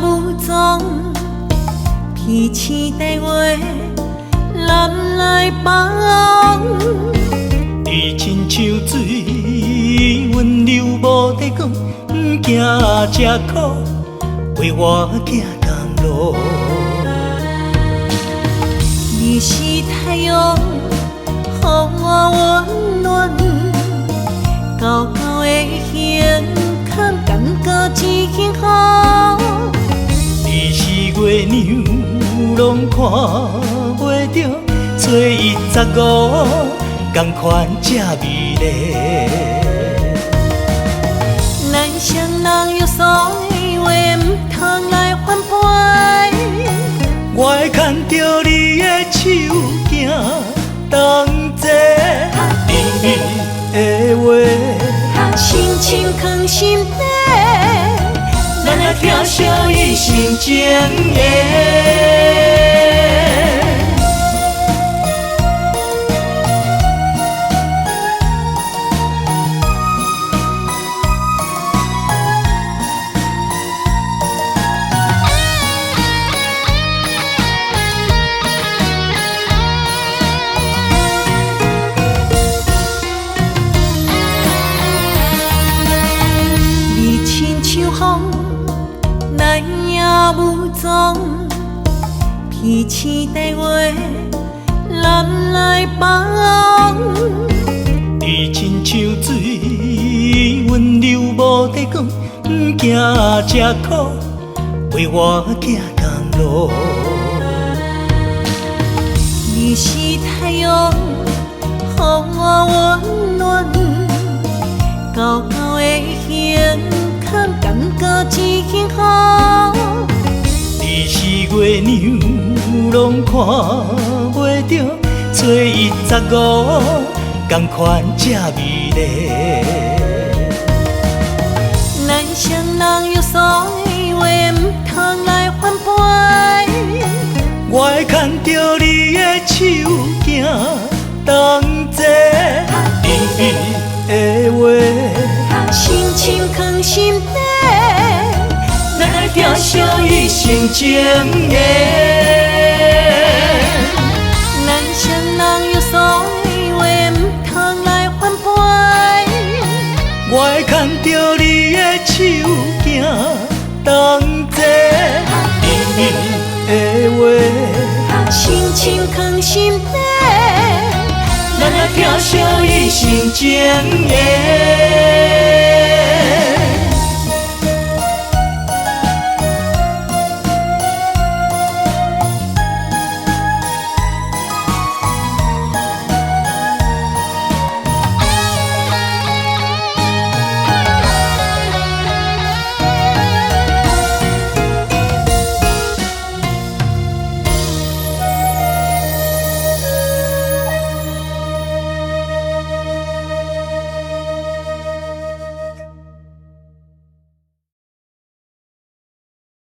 无踪，彼此地话，南来放。你亲像水，温柔无地讲，不惊这苦，为我行同路。你是太阳，予我温暖，高高的胸坎，感觉真幸福。你是月亮，拢看袂着，找15，同款这美丽。咱双人约所的话，唔通来反背。我会牵着你的手行同齐，甜蜜的话，深深藏心底，咱来疼惜一生情缘。咱也无踪，彼此地话，南来放。你亲像水，温柔无地讲，不惊这苦，为我行同路。你是太阳，予我温暖，高高的胸坎，感觉真幸福。你是月亮，拢看袂着，找15，同款这美丽。咱双人约所的话，唔通来反背。我会牵着你的手行同齐，甜蜜的话，深深藏心底，咱来疼惜一生情缘。咱双人约所的话，唔通来反背。我会牵着你的手行同齐，甜蜜的话，深深藏心底，咱来疼惜一生情缘。